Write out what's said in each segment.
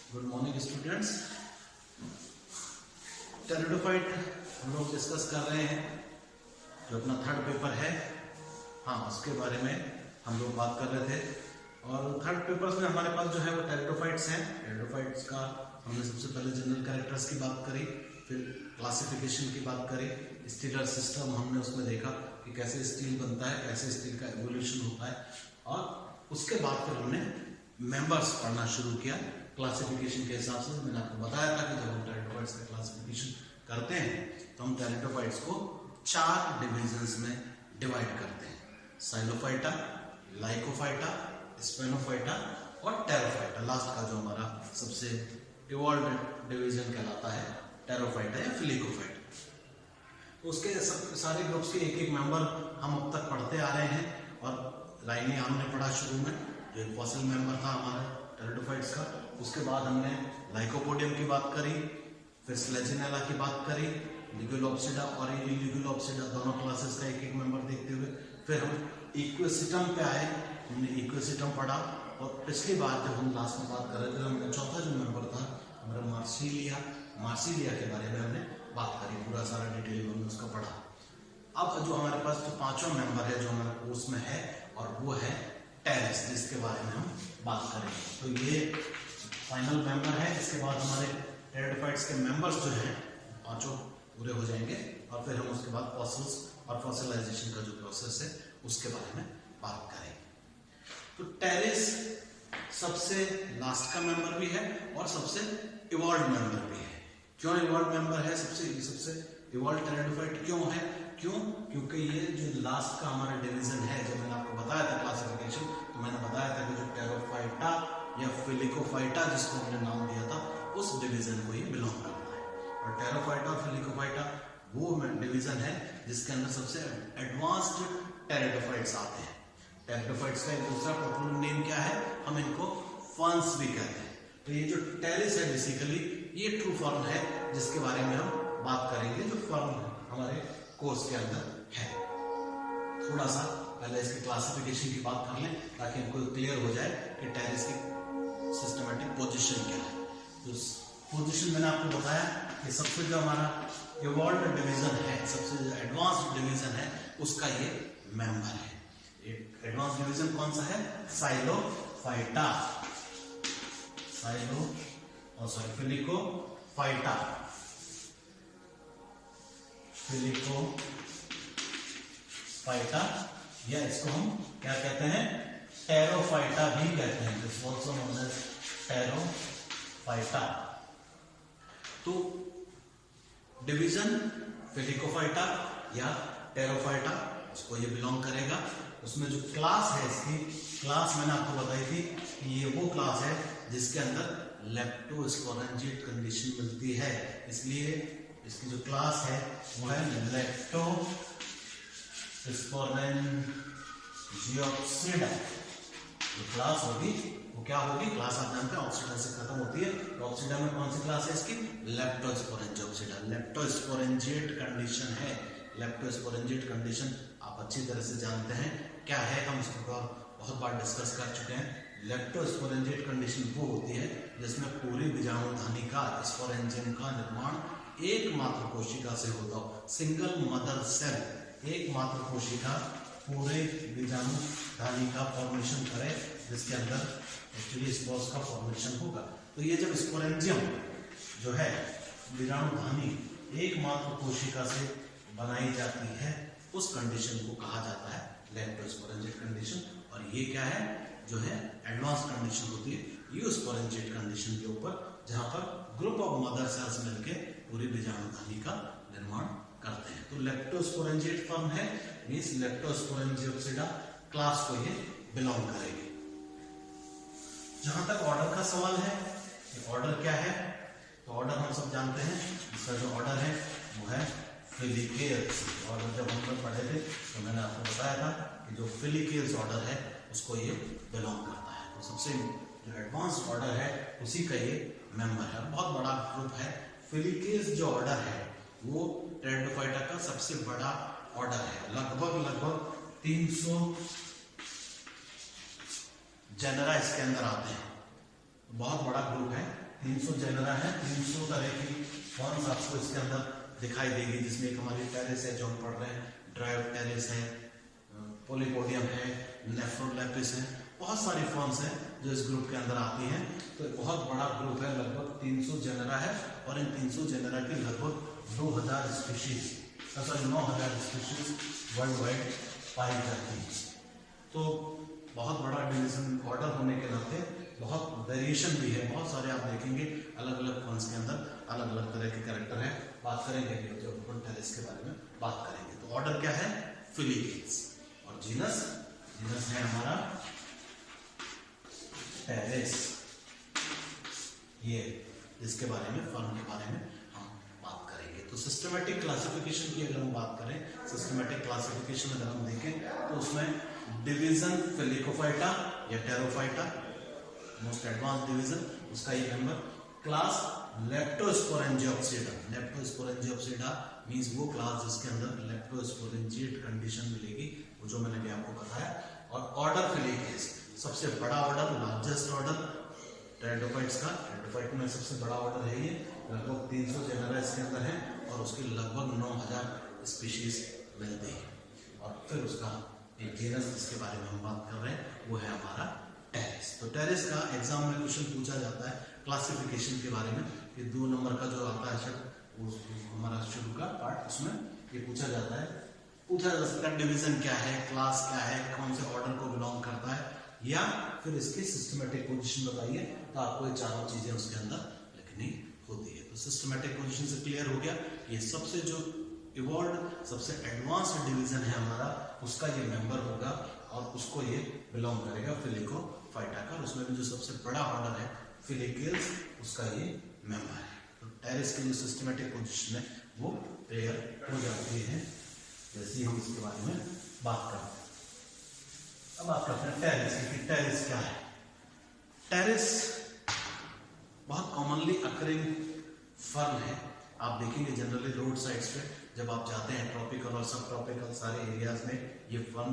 Good morning students. Pteridophyte हम लोग discuss कर रहे हैं, जो अपना थर्ड पेपर है। हाँ, उसके बारे में हम लोग बात कर रहे थे। और थर्ड पेपर में हमारे पास जो है वो टेरिडोफाइट्स हैं। टेरिडोफाइट्स का हमने सबसे पहले जनरल कैरेक्टर्स की बात करी, फिर क्लासिफिकेशन की बात करी, स्टीलर सिस्टम हमने उसमें देखा कि कैसे स्टील बनता है, कैसे स्टील का एवोल्यूशन होता है। और उसके बाद फिर हमने मेंबर्स पढ़ना शुरू किया क्लासिफिकेशन के हिसाब से। मैंने आपको बताया था कि जब हम टेरिडोफाइट्स का क्लासिफिकेशन करते हैं तो हम टेरिडोफाइट्स को 4 डिविजन्स में डिवाइड करते हैं: साइलोफाइटा, लाइकोफाइटा, स्पेनोफाइटा और टेरोफाइटा। लास्ट का जो हमारा सबसे इवॉल्व्ड डिवीजन कहलाता है टेरोफाइटा या फिलिकोफाइटा। तो उसके सारे ग्रुप्स के एक एक मेंबर हम अब तक पढ़ते आ रहे हैं। और राइनिया हमने पढ़ा शुरू में, जो एक फॉसिल मेंबर था हमारे टेरिडोफाइट्स का। उसके बाद हमने लाइकोपोडियम की बात करी, फिर स्लेजिनेला की बात करी, लिग्युलोप्सिडा और इलिग्युलोप्सिडा दोनों क्लासेस का एक एक मेंबर देखते हुए फिर हम इक्वेसिटम पे आए। हमने इक्वेसिटम पढ़ा। और पिछली बार जब हम लास्ट में बात कर रहे थे, हमारा चौथा जो मेंबर था हमारा मार्सिलिया के बारे में हमने बात करी। पूरा सारा डिटेल में हमने उसका पढ़ा। अब जो हमारे पास जो पांचवा मेंबर है जो हमारे कोर्स में है, और वो है टेरेस, जिसके बारे में हम बात करेंगे। तो ये फाइनल मेंबर है। इसके बाद हमारे टेरिडोफाइट्स के मेंबर्स जो हैं पांचों पूरे हो जाएंगे। और फिर हम उसके बाद फॉसिल्स और फॉसिलाइजेशन का जो प्रोसेस है उसके बारे में बात करेंगे। तो टेरेस सबसे लास्ट का मेंबर भी है और सबसे इवॉल्व मेंबर भी है। क्यों इवॉल्व मेंबर है? सबसे इवॉल्व टेरिडोफाइट क्यों है? क्योंकि ये जो लास्ट का हमारा डिवीजन है, जब मैंने आपको बताया था क्लासिफिकेशन, तो मैंने बताया था कि जो टेरोफाइटा या फिलिकोफाइटा जिसको हमने नाम दिया था, उस डिवीजन को ये बिलोंग करता है। और टेरोफाइटा और फिलिकोफाइटा वो डिवीजन है जिसके अंदर सबसे एडवांस्ड टेरिडोफाइट्स आते हैं। टेरिडोफाइट्स का एक दूसरा पॉपुलर नेम क्या है? हम इनको फर्न्स भी कहते हैं। तो ये जो टेरिस है बेसिकली ये ट्रू फर्न है, जिसके बारे में हम बात करेंगे, जो फर्न हमारे कोर्स के अंदर है। थोड़ा सा पहले इसकी क्लासिफिकेशन की बात कर लें ताकि हमको क्लियर हो जाए कि टेरिस की सिस्टमैटिक पोजीशन क्या है। तो पोजीशन मैंने आपको बताया कि सबसे जो हमारा इवॉल्व्ड डिवीजन है, सबसे जो एडवांस्ड डिवीजन है, उसका ये मेंबर है। एक एडवांस डिवीजन कौन सा है? साइलोफाइटा, फिलिकोफाइटा, या इसको हम क्या कहते हैं? टेरोफाइटा भी कहते हैं। This also known as pteridophyta. तो डिवीजन फिलिकोफाइटा या टेरोफाइटा, उसको ये बिलोंग करेगा। उसमें जो क्लास है, इसकी क्लास मैंने आपको बताई थी कि ये वो क्लास है जिसके अंदर लेप्टोस्पोरेंजिएट कंडीशन मिलती है। इसलिए इसकी जो क्लास है वो है लेप्टोस्पोरेंजियोप्सिडा। जो क्लास होगी वो क्या होगी? क्लास आप जानते हैं ऑक्सीडा से खत्म होती है। तो ऑक्सीडा में कौन सी क्लास है इसकी? लेप्टोस्पोरेंजियोप्सिडा। लेप्टोस्पोरेंजिएट कंडीशन है। लेप्टोस्पोरेंजिएट कंडीशन आप अच्छी तरह से जानते हैं क्या है, हम इसको बहुत बार डिस्कस कर चुके हैं। लेप्टोस्पोरेंजिएट कंडीशन वो होती है जिसमें पूरी बीजाणुधानी का स्पोरेंजियम का निर्माण एकमात्र कोशिका से होता हो। सिंगल मदर सेल, एकमात्र कोशिका पूरे बीजाणुधानी का फॉर्मेशन करे, जिसके अंदर एक्चुअली स्पोर्स का फॉर्मेशन होगा। तो ये जब स्पोरेंजियम जो है बीजाणुधानी एकमात्र कोशिका से बनाई जाती है, उस कंडीशन को कहा जाता है लेप्टोस्पोरेंजिएट कंडीशन। और ये क्या है? जो है एडवांस कंडीशन होती है यूस्पोरेंजिएट कंडीशन के ऊपर, जहां पर ग्रुप ऑफ मदर सेल्स मिलके पूरी बीजाणुधानी का निर्माण करते हैं। तो लेप्टोस्पोरेंजिएट फॉर्म है, मींस लेप्टोस्पोरेंजियोप्सिडा क्लास को ये बिलोंग करेगी। जहां तक ऑर्डर का सवाल है, ऑर्डर क्या है? तो ऑर्डर हम सब जानते हैं, इसका जो ऑर्डर है वो है फिलिकेल्स। और जब हम लोग पढ़े थे तो मैंने आपको बताया था कि जो फिलिकेल्स ऑर्डर है उसको ये बिलोंग करता है। तो सबसे जो एडवांस ऑर्डर है उसी का ये मेंबर है। बहुत बड़ा ग्रुप है। फिलिकेल्स जो ऑर्डर है वो टेरिडोफाइटा का सबसे बड़ा ऑर्डर है। लगभग 300 जेनरा इसके अंदर आते हैं। बहुत बड़ा ग्रुप है 300 जेनरा है, 300 तरह की फॉर्म्स आपको इसके अंदर दिखाई देगी, जिसमें एक हमारी टेरेस है जो हम पढ़ रहे हैं, ड्राइव टेरेस है, पोलीपोडियम है, नेफ्रोलेपिस है, बहुत सारी फॉर्म्स हैं जो इस ग्रुप के अंदर आती हैं। तो बहुत बड़ा ग्रुप है, लगभग 300 जेनरा है और इन 300 जेनरा की लगभग 2000 species, sorry 9000 species world wide पाई जाती है। तो बहुत बड़ा डिवीजन ऑर्डर होने के नाते बहुत वेरिएशन भी है, बहुत सारे आप देखेंगे अलग अलग फॉर्म्स के अंदर अलग अलग तरह के कैरेक्टर है। बात करेंगे जब अपन टेरेस के बारे में बात करेंगे। तो ऑर्डर क्या है? फिलीकेल्स। और जीनस है हमारा टेरेस, ये इसके बारे में, फर्म के बारे में हम बात करेंगे। तो सिस्टमैटिक क्लासिफिकेशन की अगर हम बात करें, सिस्टमैटिक क्लासिफिकेशन अगर हम देखें तो उसमें डिवीजन फिलिकोफाइटा या टेरोफाइटा, मोस्ट एडवांस डिवीजन, उसका ये मेंबर। क्लास लेप्टोस्पोरेंजियोप्सिडा, लेप्टोस्पोरेंजियोप्सिडा मींस वो क्लास जिसके अंदर लेप्टोस्पोरेंजिएट कंडीशन मिलेगी, वो जो मैंने भी आपको बताया। और ऑर्डर फिलीकेल्स, सबसे बड़ा ऑर्डर, लार्जेस्ट ऑर्डर टेरिडोफाइट्स का, टेरिडोफाइट में सबसे बड़ा ऑर्डर है ये, लगभग 300 जेनरा इसके अंदर है और उसके लगभग 9000 स्पीशीज मिलते हैं। और फिर उसका एक जीनस जिसके बारे में हम बात कर रहे हैं वो है हमारा टेरेस। तो टेरेस का एग्जाम में क्वेश्चन पूछा जाता है क्लासिफिकेशन के बारे में, ये 2 नंबर का जो आता है हमारा शुरू का पार्ट, उसमें ये पूछा जाता है, पूछा जा सकता है डिवीजन क्या है, क्लास क्या है, कौन से ऑर्डर को बिलोंग करता है, या फिर इसकी सिस्टमैटिक पोजीशन बताइए। तो आपको ये चारों चीजें उसके अंदर लिखनी होती है। तो सिस्टमैटिक पोजीशन से क्लियर हो गया, ये सबसे जो इवॉल्व, सबसे एडवांस्ड डिवीजन है हमारा, उसका ये मेंबर होगा और उसको ये बिलोंग करेगा फिलिकोफाइटा का। उसमें भी जो सबसे बड़ा ऑर्डर है फिलीकेल्स, उसका ये मेंबर है। तो टेरेस की जो सिस्टमैटिक पोजीशन है वो क्लियर हो जाती है जैसे हम इसके बारे में बात करते हैं। अब बात करते हैं टेरेस की। टेरेस क्या है? टेरेस बहुत कॉमनली अकरिंग फर्न है। आप देखेंगे जनरली रोड साइड्स पे जब आप जाते हैं, ट्रॉपिकल और सब ट्रॉपिकल सारे एरियाज में ये फर्न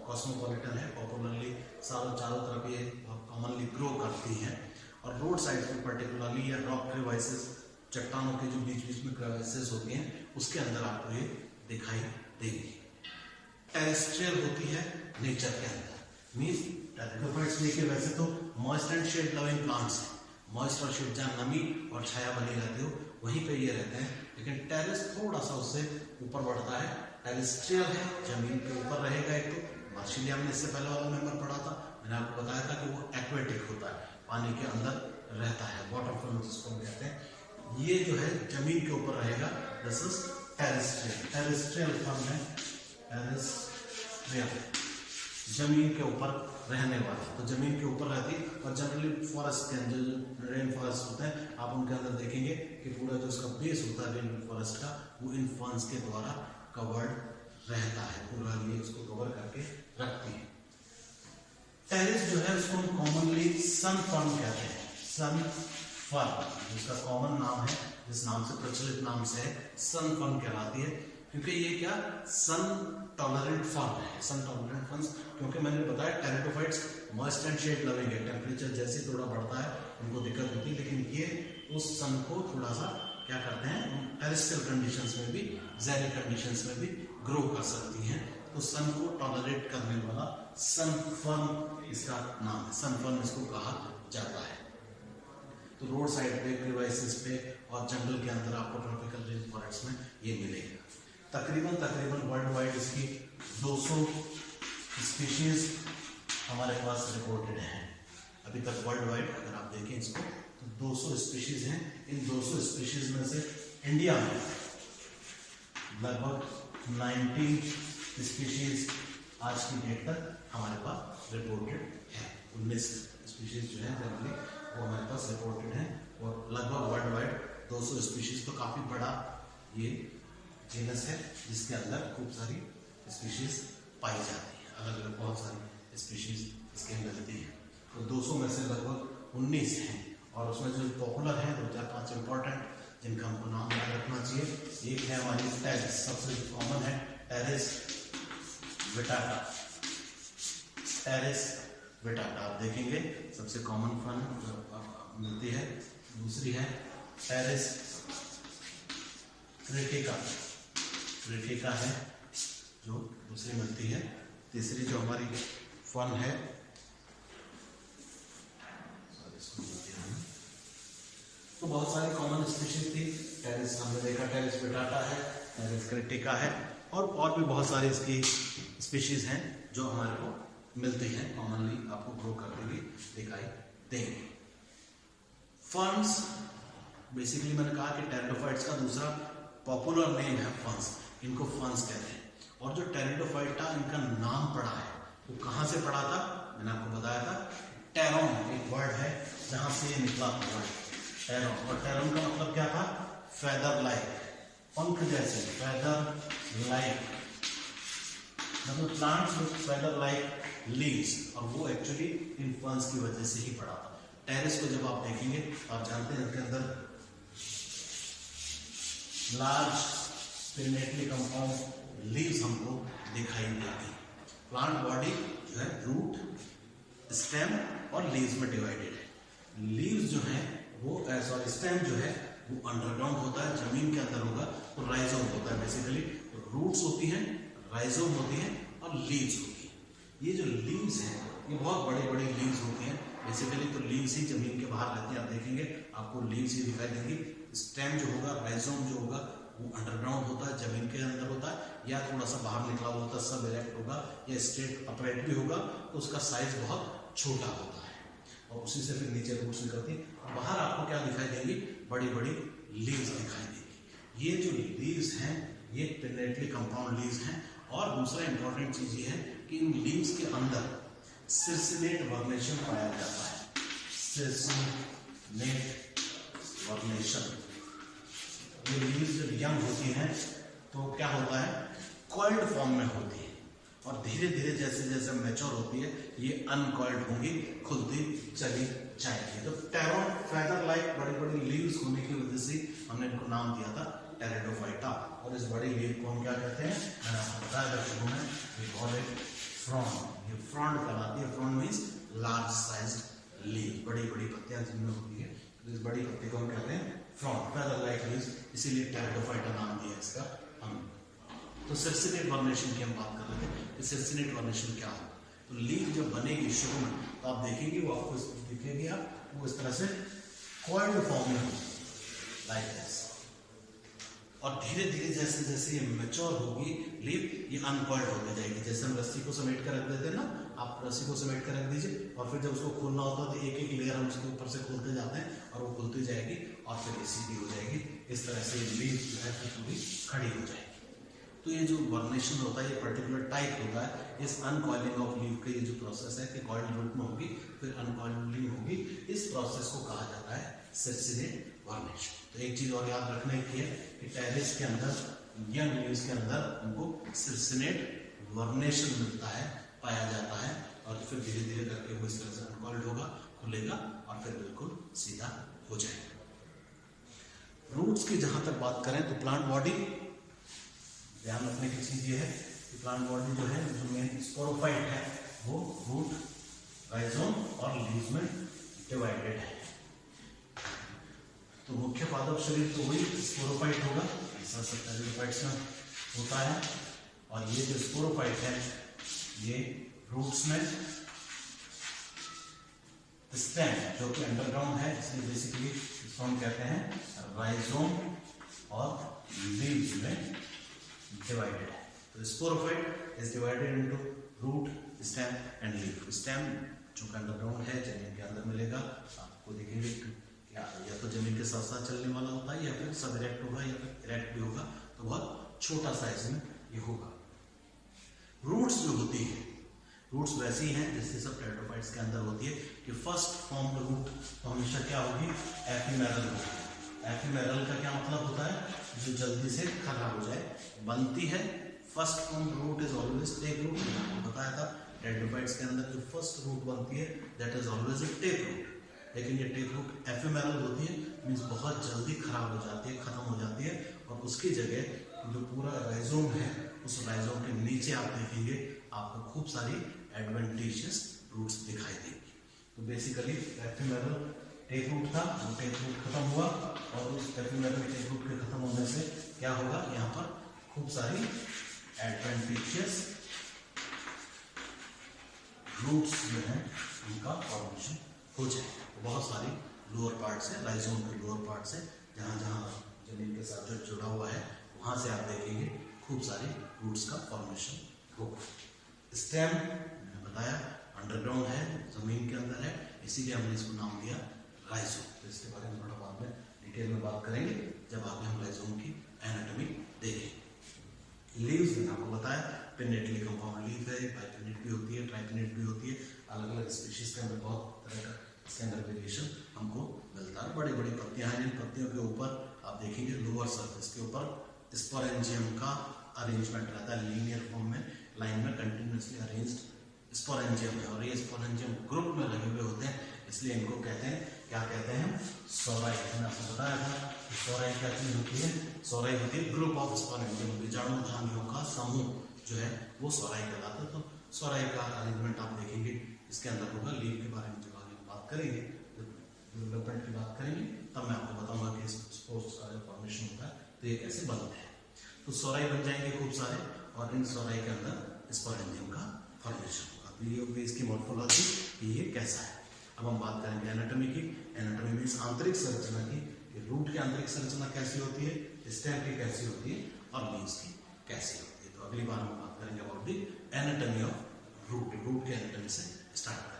कॉस्मोपॉलिटन है, पॉपुलरली चारों तरफ ये बहुत कॉमनली ग्रो करती हैं। और रोड साइड पे पर्टिकुलरली या रॉक क्रिवाइसेस, चट्टानों के जो बीच बीच में क्रिवाइसेस होती हैं, उसके अंदर आपको ये दिखाई देगी। टेरेस्ट्रियल होती है नेचर के अंदर, मींस टेरिडोफाइट्स देखिए वैसे तो moist and shade loving plants हैं, मॉइस्ट और शेड जहाँ नमी और छाया बनी रहती हो वहीं पे ये रहते हैं। लेकिन टेरेस थोड़ा सा उससे ऊपर बढ़ता है, टेरेस्ट्रियल है, जमीन के ऊपर रहेगा। एक तो मार्शिलिया में इससे पहले वाला मेंबर पढ़ा था, मैंने आपको बताया था कि वो एक्वेटिक होता है, पानी के अंदर रहता है, वाटर फॉर्म जिसको हम कहते हैं। ये जो है जमीन के ऊपर रहेगा, this is terrestrial. Terrestrial form है, टेरेस्ट्रियल जमीन के ऊपर रहने वाला, तो जमीन के ऊपर रहती है। और जनरली फॉरेस्ट के अंदर जो रेन फॉरेस्ट होते हैं, आप उनके अंदर देखेंगे कि पूरा जो उसका बेस होता है रेन फॉरेस्ट का, वो इन फर्न्स के द्वारा कवर्ड रहता है, पूरा ये उसको कवर करके रखती है। टेरेस जो है उसको हम कॉमनली सन फर्न कहते हैं, सन फर्न जिसका कॉमन नाम है, जिस नाम से प्रचलित नाम से है, सन फर्न कहलाती है। क्योंकि ये क्या सन टॉलरेंट फर्न है, सन टॉलरेंट फर्न्स, क्योंकि मैंने बताया pteridophytes moist and shade loving है, टेम्परेचर जैसे थोड़ा बढ़ता है उनको दिक्कत होती है, लेकिन ये उस सन को थोड़ा सा क्या करते हैं, टेरेस्ट्रियल कंडीशंस में भी, ज़ेरिक कंडीशंस में भी ग्रो कर सकती हैं। तो सन को टॉलरेट करने वाला सन फर्न इसका नाम है, सन फर्न इसको कहा जाता है। तो रोड साइड पे, क्रिवाइसेस पे और जंगल के अंदर आपको ट्रॉपिकल रेन फॉरेस्ट में ये मिलेगा। तकरीबन वर्ल्ड वाइड इसकी 200 स्पीशीज हमारे पास रिपोर्टेड हैं अभी तक वर्ल्ड वाइड। अगर आप देखें इसको तो 200 स्पीशीज हैं। इन 200 स्पीशीज में से इंडिया में लगभग 19 स्पीशीज आज की डेट तक हमारे पास रिपोर्टेड है। 19 स्पीशीज जो है जनरली वो हमारे पास रिपोर्टेड है, और लगभग वर्ल्ड वाइड 200 स्पीशीज, तो काफी बड़ा ये जीनस है जिसके अंदर खूब सारी स्पीशीज पाई जाती है, अलग अलग बहुत सारी स्पीशीज इसके अंदर रहती है। तो 200 में से लगभग 19 हैं, और उसमें जो पॉपुलर हैं 2-4-5 इंपॉर्टेंट जिनका हमको नाम याद रखना चाहिए। एक है हमारी टेरेस, सबसे कॉमन है टेरेस विटाटा। टेरेस विटाटा आप देखेंगे सबसे कॉमन फर्न मिलती है दूसरी है टेरेस क्रिटिका, क्रिटिका है जो दूसरी मिलती है। तीसरी जो हमारी फन है, तो बहुत सारी कॉमन स्पीशीज थी। टेरेस हमने देखा, टेरेस पेटाटा है, टेरेस क्रिटिका है, और भी बहुत सारी इसकी स्पीशीज हैं जो हमारे को मिलती हैं कॉमनली, आपको ग्रो करते हुए दिखाई देंगे। फर्न्स, बेसिकली मैंने कहा कि टेरिडोफाइट्स का दूसरा पॉपुलर नेम है फर्न्स, इनको फर्न्स कहते हैं। और जो टेरिडोफाइटा इनका नाम पड़ा है वो कहाँ से पड़ा था, मैंने आपको बताया था, टेरोन एक वर्ड है जहां से ये निकला हुआ है, टेरोन। और टेरोन का मतलब क्या था, फेदर लाइक, पंख जैसे, फेदर लाइक, मतलब plants with feather like leaves, और वो एक्चुअली इन फर्न्स की वजह से ही पड़ा था। टेरेस को जब आप देखेंगे तो आप जानते हैं इसके अंदर लार्ज स्पिनेटली कंपाउंड लीव्स हमको दिखाई देती। प्लांट बॉडी जो है रूट, स्टेम और लीव्स में डिवाइडेड है। लीव्स जो है वो सॉरी स्टेम जो है वो अंडरग्राउंड होता है, जमीन के अंदर होगा, तो राइजोम होता है। बेसिकली रूट्स होती हैं, राइजोम होती हैं और लीव्स होती हैं। ये जो लीव्स हैं ये बहुत बड़ी बड़ी लीव्स होती हैं। बेसिकली तो लीव्स ही जमीन के बाहर रहती हैं, आप देखेंगे आपको लीव्स ही दिखाई देंगी। स्टेम जो होगा, राइजोम जो होगा वो अंडरग्राउंड होता है, जमीन के अंदर होता है, या थोड़ा सा बाहर निकला हुआ होता है, सब इरेक्ट होगा या स्ट्रेट अपराइट भी होगा, तो उसका साइज बहुत छोटा होता है और उसी से फिर नीचे रूट्स निकलती है। बाहर आपको क्या दिखाई देंगी, बड़ी बड़ी लीव्स दिखाई देंगी। ये जो लीव्स हैं ये पिनेटली कंपाउंड लीव्स हैं। और दूसरा इंपॉर्टेंट चीज ये है कि इन लीव्स के अंदर सिर्सिनेट वर्नेशन पाया जाता है, सिर्सिनेट वर्नेशन। ये लीव्स जब यंग होती हैं तो क्या होता है, कॉइल्ड फॉर्म में होती है, और धीरे धीरे जैसे जैसे मैच्योर होती है ये अनकॉइल्ड होंगी, खुलती चली जाएगी। तो टेरोन फेदर लाइक बड़ी बड़ी लीव्स होने की वजह से हमने इनको नाम दिया था टेरिडोफाइटा। और इस बड़ी लीव को हम क्या कहते हैं, मैंने आपको बताया शुरू में, वी कॉल इट फ्रॉन्ड। ये फ्रॉन्ड कहलाती है। Frond means large sized leave, बड़ी बड़ी पत्तियां जिनमें होती है, तो इस बड़ी पत्ती को हम कहते हैं फ्रॉन्ड, फेदर लाइक लीव्स, इसीलिए टेरिडोफाइटा नाम दिया इसका हम। तो सिर्सिनेट वर्नेशन की हम बात कर रहे थे कि सिर्सिनेट वर्नेशन क्या है। तो लीव जब बनेगी शुरू में तो आप देखेंगे वो आपको दिखेगी, आप वो इस तरह से कॉइल्ड फॉर्म में होगी लाइक दिस, और धीरे धीरे जैसे जैसे ये मैच्योर होगी लीव ये अनकॉइल्ड होती जाएगी। जैसे हम रस्सी को समेट कर रख देते हैं ना, आप रस्सी को समेट कर रख दीजिए और फिर जब उसको खोलना होता है तो एक एक लेयर हम उसके ऊपर से खोलते जाते हैं और वो खुलती जाएगी और फिर ये सीधी हो जाएगी। इस तरह से लीव जो है पूरी खड़ी हो जाएगी। तो ये जो वर्नेशन होता है ये पर्टिकुलर टाइप होता है। इस अनकॉइलिंग ऑफ लीव का ये जो प्रोसेस है कि कॉइल्ड रूप में होगी फिर अनकॉइलिंग होगी, इस प्रोसेस को कहा जाता है सिर्सिनेट वर्नेशन। तो एक चीज और याद रखने की है कि टेरेस के अंदर, यंग लीव्स के अंदर उनको सिर्सिनेट वर्नेशन मिलता है, पाया जाता है, और फिर धीरे धीरे करके वो इस तरह से अनकॉइल्ड होगा, खुलेगा और फिर बिल्कुल सीधा हो जाएगा। रूट्स की जहां तक बात करें तो प्लांट बॉडी, ध्यान रखने की चीज ये है कि प्लांट बॉडी जो है, जो मेन स्पोरोफाइट है वो रूट, राइजोम और लीव्स में डिवाइडेड है। तो मुख्य पादप शरीर तो वही स्पोरोफाइट होगा, ऐसा सब टेरिडोफाइट्स में होता है। और ये जो स्पोरोफाइट है ये रूट्स में, स्टेम जो कि अंडरग्राउंड है, इसलिए बेसिकली इसको हम कहते हैं राइजोम, और लीव्स में डिवाइडेड है। तो sporophyte is divided into root, stem and leaf. Stem जो अंडरग्राउंड है, जमीन के अंदर मिलेगा, आपको देखेंगे या तो जमीन के साथ साथ चलने वाला होता है या फिर सब इरेक्ट होगा या फिर इरेक्ट भी होगा, तो बहुत छोटा साइज में ये होगा। रूट्स जो होती है, रूट्स वैसी हैं जैसे सब टेरिडोफाइट्स के अंदर होती है कि फर्स्ट फॉर्म रूट तो हमेशा क्या होगी, एफिमेरल होगी। एफिमेरल का क्या मतलब होता है, जो जल्दी से खराब हो जाए, बनती है। First form root is always tap root, बताया था टेरिडोफाइट्स के अंदर जो फर्स्ट रूट बनती है that is always a tap root. लेकिन ये टेक रूट एफिमेरल होती है, मीन्स बहुत जल्दी खराब हो जाती है, खत्म हो जाती है, और उसकी जगह जो पूरा राइजोम है उस राइजोम के नीचे आप देखेंगे आपको खूब सारी एडवेंटिशियस रूट्स दिखाई देंगी। तो बेसिकली एफिमेरल टेप रूट था, वो टेप रूट खत्म हुआ और उस एपिडर्मिक टेप रूट के खत्म होने से क्या होगा, यहाँ पर खूब सारी एडवेंटिशियस रूट्स जो हैं उनका फॉर्मेशन हो जाए। बहुत सारी लोअर पार्ट से, राइजोम के लोअर पार्ट से, जहाँ जहाँ जमीन के साथ जो जुड़ा हुआ है वहाँ से आप देखेंगे खूब सारी रूट्स का फॉर्मेशन होगा। स्टेम मैंने बताया अंडरग्राउंड है, जमीन के अंदर है, इसीलिए हमने इसको नाम दिया राइजोम। तो इसके बारे में थोड़ा बाद में डिटेल में बात करेंगे जब आगे हम राइजोम की एनाटॉमी देखेंगे। लीव्स मैंने आपको बताया पिन्नेटली कंपाउंड लीफ है, बाइपिन्नेट भी होती है, ट्राइपिन्नेट भी होती है, अलग अलग स्पीशीज के अंदर बहुत तरह का इसके अंदर वेरिएशन हमको मिलता है। बड़ी बड़ी पत्तियां हैं, जिन पत्तियों के ऊपर आप देखेंगे लोअर सरफेस के ऊपर स्पोरेंजियम का अरेंजमेंट रहता है, लीनियर फॉर्म में लाइन में कंटिन्यूसली अरेंज्ड स्पोरेंजियम है, और ये स्पोरेंजियम ग्रुप में लगे हुए होते हैं, इसलिए इनको कहते हैं, क्या कहते हैं, सोराई। मैंने आपको बताया था कि सोराई क्या चीज होती है, सोराई होती है ग्रुप ऑफ स्पोरेंजियम, बीजाणुधानियों का समूह जो है वो सोराई कहलाता है। तो सोराई का अरेंजमेंट आप देखेंगे इसके अंदर होगा। लीफ के बारे में जब आगे बात करेंगे, डेवलपमेंट की बात करेंगे, तब मैं आपको बताऊंगा कि स्पोर्स का जो फॉर्मेशन होता है तो ये कैसे बनते हैं। तो सोराई बन जाएंगे खूब सारे, और इन सोराई के अंदर स्पोरेंजियम का फॉर्मेशन होगा। तो ये होगी इसकी मॉर्फोलॉजी कि ये कैसा है। अब हम बात करेंगे एनाटॉमी की। एनाटॉमी मीन्स आंतरिक संरचना की, कि रूट की आंतरिक संरचना कैसी होती है, स्टेम की कैसी होती है, और लीव्स की कैसी होती है। तो अगली बार हम बात करेंगे about the anatomy of root. Root के एनाटॉमी से स्टार्ट करेंगे।